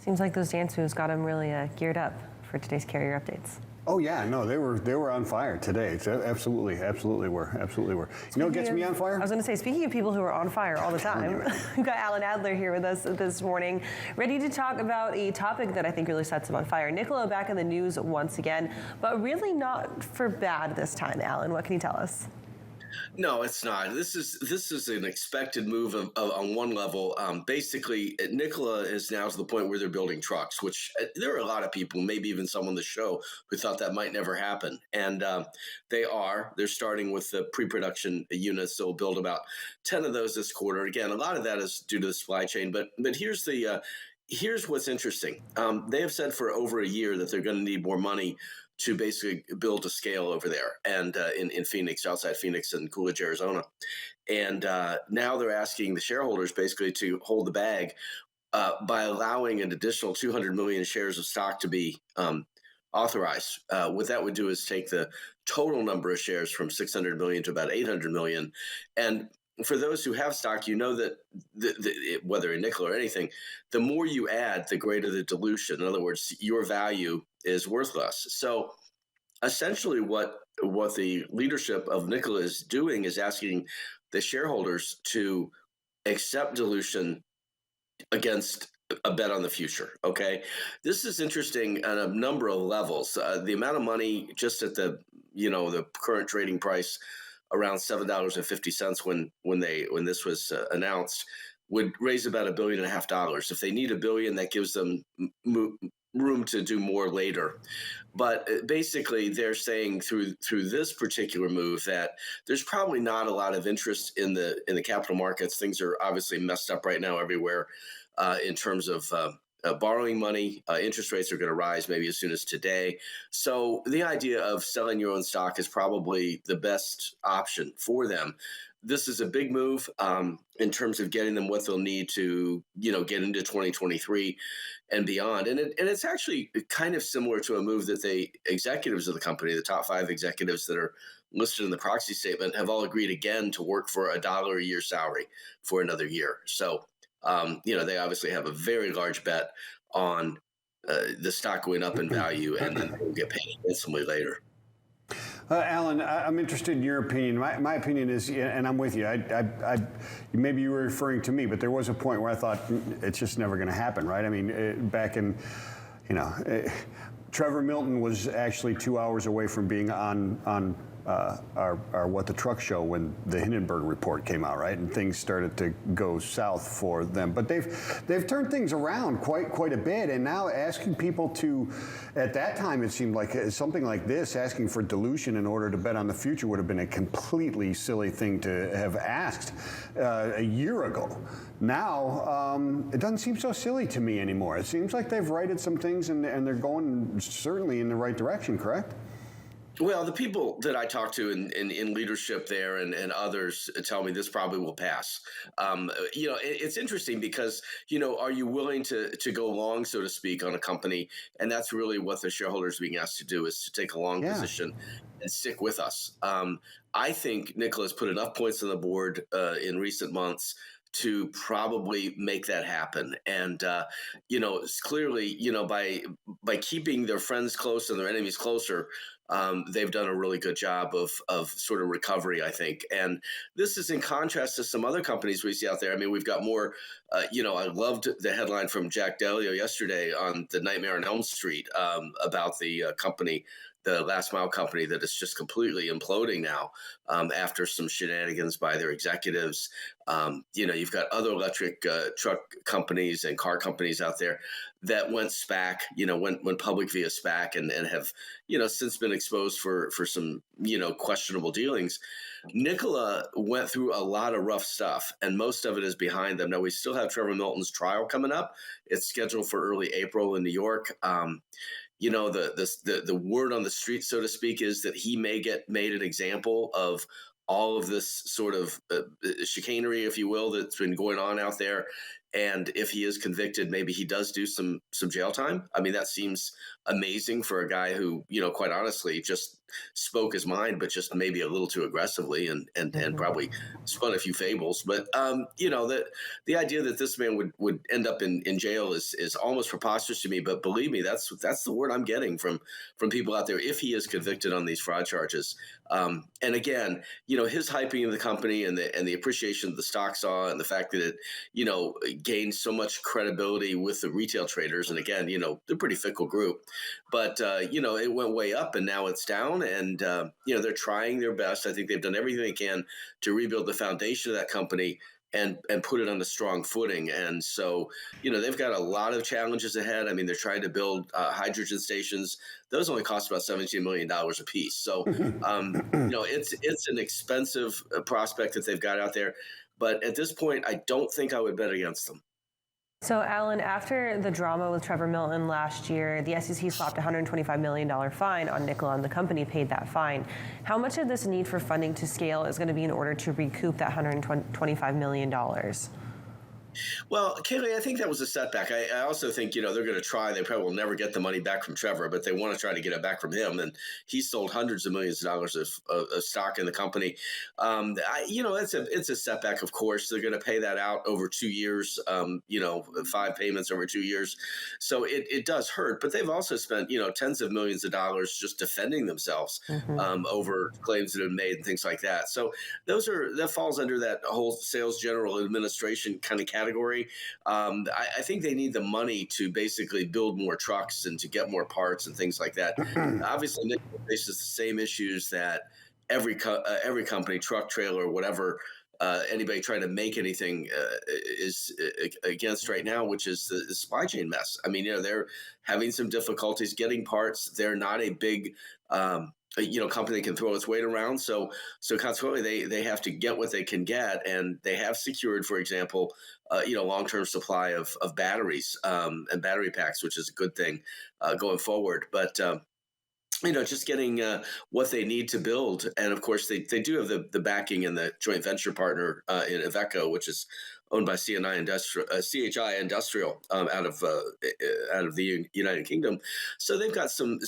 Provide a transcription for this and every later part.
Seems like those dance moves got him really geared up for today's carrier updates. Oh yeah, no, they were on fire today. It's absolutely were. You know what gets me on fire? I was going to say, speaking of people who are on fire all the time, we've got Alan Adler here with us this morning, ready to talk about a topic that I think really sets him on fire. Nikola back in the news once again, but really not for bad this time. Alan, what can you tell us? No, it's not. This is an expected move on one level. Basically, Nikola is now to the point where they're building trucks, which there are a lot of people, maybe even some on the show, who thought that might never happen. And they're starting with the pre-production units. They'll build about 10 of those this quarter. Again, a lot of that is due to the supply chain. But here's what's interesting. They have said for over a year that they're going to need more money to basically build a scale over there and in Phoenix, outside Phoenix and Coolidge, Arizona. And now they're asking the shareholders basically to hold the bag by allowing an additional 200 million shares of stock to be authorized. What that would do is take the total number of shares from 600 million to about 800 million. And for those who have stock, you know that whether in Nikola or anything, the more you add, the greater the dilution. In other words, your value is worth less. So essentially what the leadership of Nikola is doing is asking the shareholders to accept dilution against a bet on the future. Okay. This is interesting on a number of levels. The amount of money just at the current trading price around $7.50 when this was announced would raise about $1.5 billion. If they need $1 billion, that gives them room to do more later. But basically, they're saying through this particular move that there's probably not a lot of interest in the capital markets. Things are obviously messed up right now everywhere in terms of borrowing money. Interest rates are going to rise maybe as soon as today. So the idea of selling your own stock is probably the best option for them. This is a big move in terms of getting them what they'll need to, get into 2023 and beyond. And it's actually kind of similar to a move that the executives of the company, the top 5 executives that are listed in the proxy statement, have all agreed again to work for $1 a year salary for another year. So, they obviously have a very large bet on the stock going up in value and then they'll get paid handsomely later. Alan, I'm interested in your opinion. My opinion is, and I'm with you, maybe you were referring to me, but there was a point where I thought it's just never going to happen, right? I mean, back in, Trevor Milton was actually 2 hours away from being on our What the Truck show when the Hindenburg report came out, right? And things started to go south for them. But they've turned things around quite a bit, and now asking people to, at that time it seemed like something like this, asking for dilution in order to bet on the future would have been a completely silly thing to have asked a year ago. Now, it doesn't seem so silly to me anymore. It seems like they've righted some things and they're going certainly in the right direction, correct? Well, the people that I talk to in leadership there and others tell me this probably will pass. It's interesting because, are you willing to go long, so to speak, on a company? And that's really what the shareholders are being asked to do, is to take a long position and stick with us. I think Nikola's put enough points on the board in recent months to probably make that happen. And, it's clearly, by keeping their friends close and their enemies closer, they've done a really good job of sort of recovery, I think. And this is in contrast to some other companies we see out there. I mean, we've got more, I loved the headline from Jack Dalio yesterday on the Nightmare on Elm Street about the company, the last mile company that is just completely imploding now after some shenanigans by their executives. You've got other electric truck companies and car companies out there that went SPAC, went public via SPAC and have, since been exposed for some, questionable dealings. Nikola went through a lot of rough stuff, and most of it is behind them. Now, we still have Trevor Milton's trial coming up. It's scheduled for early April in New York. The word on the street, so to speak, is that he may get made an example of all of this sort of chicanery, if you will, that's been going on out there. And if he is convicted, maybe he does do some jail time. I mean, that seems amazing for a guy who, quite honestly, just spoke his mind, but just maybe a little too aggressively, and probably spun a few fables. But the idea that this man would end up in jail is almost preposterous to me. But believe me, that's the word I'm getting from people out there. If he is convicted on these fraud charges, and again, his hyping of the company and the appreciation that the stock saw, and the fact that it gained so much credibility with the retail traders. And again, they're a pretty fickle group, but it went way up and now it's down. And they're trying their best. I think they've done everything they can to rebuild the foundation of that company and put it on a strong footing. And so, they've got a lot of challenges ahead. I mean, they're trying to build hydrogen stations. Those only cost about $17 million a piece. So, it's an expensive prospect that they've got out there. But at this point, I don't think I would bet against them. So, Alan, after the drama with Trevor Milton last year, the SEC slapped a $125 million fine on Nikola, and the company paid that fine. How much of this need for funding to scale is going to be in order to recoup that $125 million? Well, Kaylee, I think that was a setback. I also think, they're going to try. They probably will never get the money back from Trevor, but they want to try to get it back from him. And he sold hundreds of millions of dollars of stock in the company. It's a setback, of course. They're going to pay that out over 2 years, 5 payments over 2 years. So it does hurt. But they've also spent, tens of millions of dollars just defending themselves over claims that have been made and things like that. So that falls under that whole sales general administration kind of category. I think they need the money to basically build more trucks and to get more parts and things like that. Obviously, Nikola faces the same issues that every company, truck, trailer, whatever, anybody trying to make anything is against right now, which is the supply chain mess. I mean, they're having some difficulties getting parts. They're not a big company that can throw its weight around. So consequently, they have to get what they can get, and they have secured, for example, long-term supply of batteries and battery packs, which is a good thing going forward. But just getting what they need to build, and of course, they do have the backing and the joint venture partner in Iveco, which is owned by CHI Industrial out of the United Kingdom. So they've got some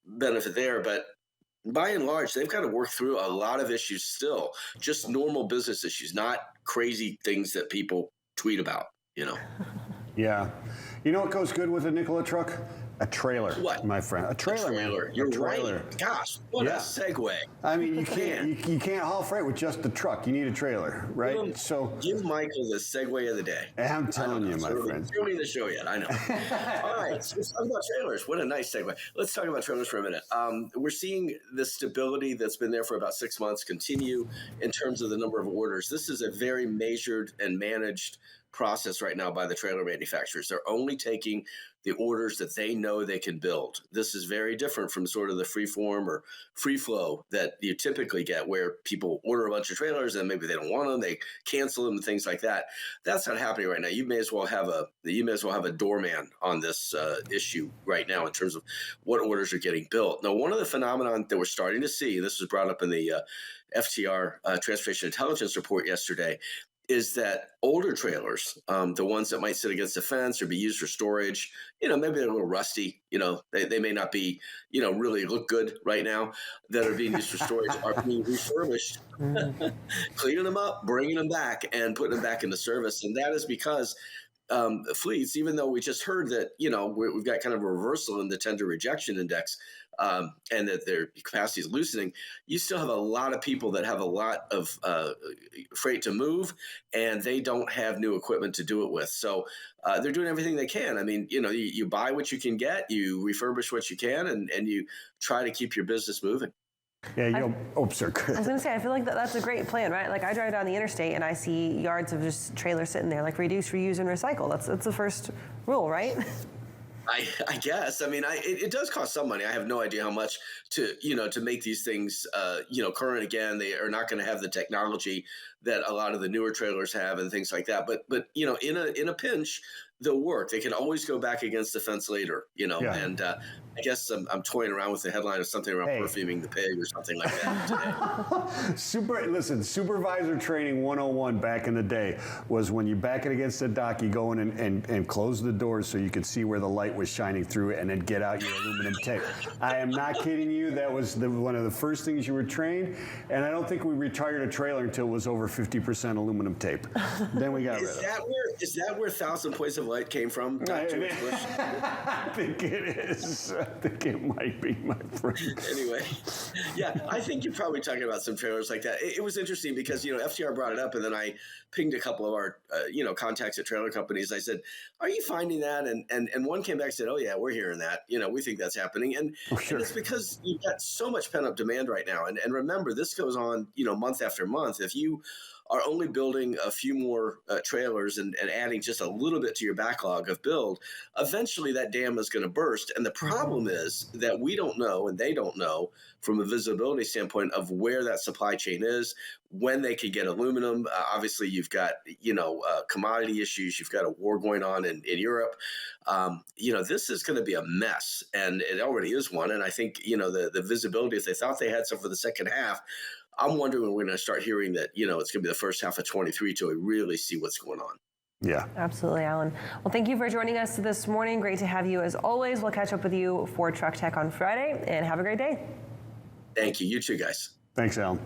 benefit there, but by and large, they've got to work through a lot of issues still, just normal business issues, not crazy things that people tweet about, Yeah. You know what goes good with a Nikola truck? A trailer, what? My friend. A trailer, man. You're a trailer. Right. Gosh, what a segue. I mean, you can't haul freight with just the truck. You need a trailer, right? Give Michael the segue of the day. I'm telling you, my friend. It's really the show yet. I know. All right, so let's talk about trailers. What a nice segue. Let's talk about trailers for a minute. We're seeing the stability that's been there for about 6 months continue in terms of the number of orders. This is a very measured and managed process right now by the trailer manufacturers. They're only taking the orders that they know they can build. This is very different from sort of the free form or free flow that you typically get, where people order a bunch of trailers and maybe they don't want them, they cancel them and things like that. That's not happening right now. You may as well have a doorman on this issue right now in terms of what orders are getting built. Now, one of the phenomenon that we're starting to see, this was brought up in the FTR Transportation Intelligence report yesterday, is that older trailers, the ones that might sit against the fence or be used for storage, maybe they're a little rusty, they may not be, really look good right now, that are being used for storage, are being refurbished, cleaning them up, bringing them back, and putting them back into service. And that is because fleets, even though we just heard that, we've got kind of a reversal in the tender rejection index, and that their capacity is loosening, you still have a lot of people that have a lot of freight to move, and they don't have new equipment to do it with. So they're doing everything they can. I mean, you buy what you can get, you refurbish what you can, and you try to keep your business moving. Yeah, sir. I was going to say, I feel like that's a great plan, right? Like, I drive down the interstate and I see yards of just trailers sitting there, like reduce, reuse, and recycle. That's the first rule, right? I guess. I mean, it does cost some money. I have no idea how much to make these things, current again. They are not going to have the technology that a lot of the newer trailers have and things like that. But in a pinch, they'll work. They can always go back against the fence later, Yeah. and I guess I'm toying around with the headline of something around perfuming the pig or something like that today. Listen, supervisor training 101 back in the day was when you back it against the dock, you go in and close the doors so you could see where the light was shining through it, and then get out your aluminum tape. I am not kidding you. That was one of the first things you were trained, and I don't think we retired a trailer until it was over 50% aluminum tape. Then we got rid of it. Is that where 1,000 Points of Light came from? I think it is. I think it might be, my friend. Anyway, yeah, I think you're probably talking about some trailers like that. It was interesting because, FTR brought it up, and then I pinged a couple of our, contacts at trailer companies. I said, are you finding that? And one came back and said, oh, yeah, we're hearing that. We think that's happening. And, Sure. and it's because you've got so much pent-up demand right now. And remember, this goes on, month after month. If you are only building a few more trailers and adding just a little bit to your backlog of build, eventually that dam is going to burst. And the problem is that we don't know, and they don't know from a visibility standpoint of where that supply chain is, when they can get aluminum. Obviously, you've got, commodity issues. You've got a war going on in Europe. This is going to be a mess, and it already is one. And I think, the visibility, if they thought they had some for the second half, I'm wondering when we're going to start hearing that, it's going to be the first half of 23 till we really see what's going on. Yeah. Absolutely, Alan. Well, thank you for joining us this morning. Great to have you as always. We'll catch up with you for Truck Tech on Friday, and have a great day. Thank you. You too, guys. Thanks, Alan.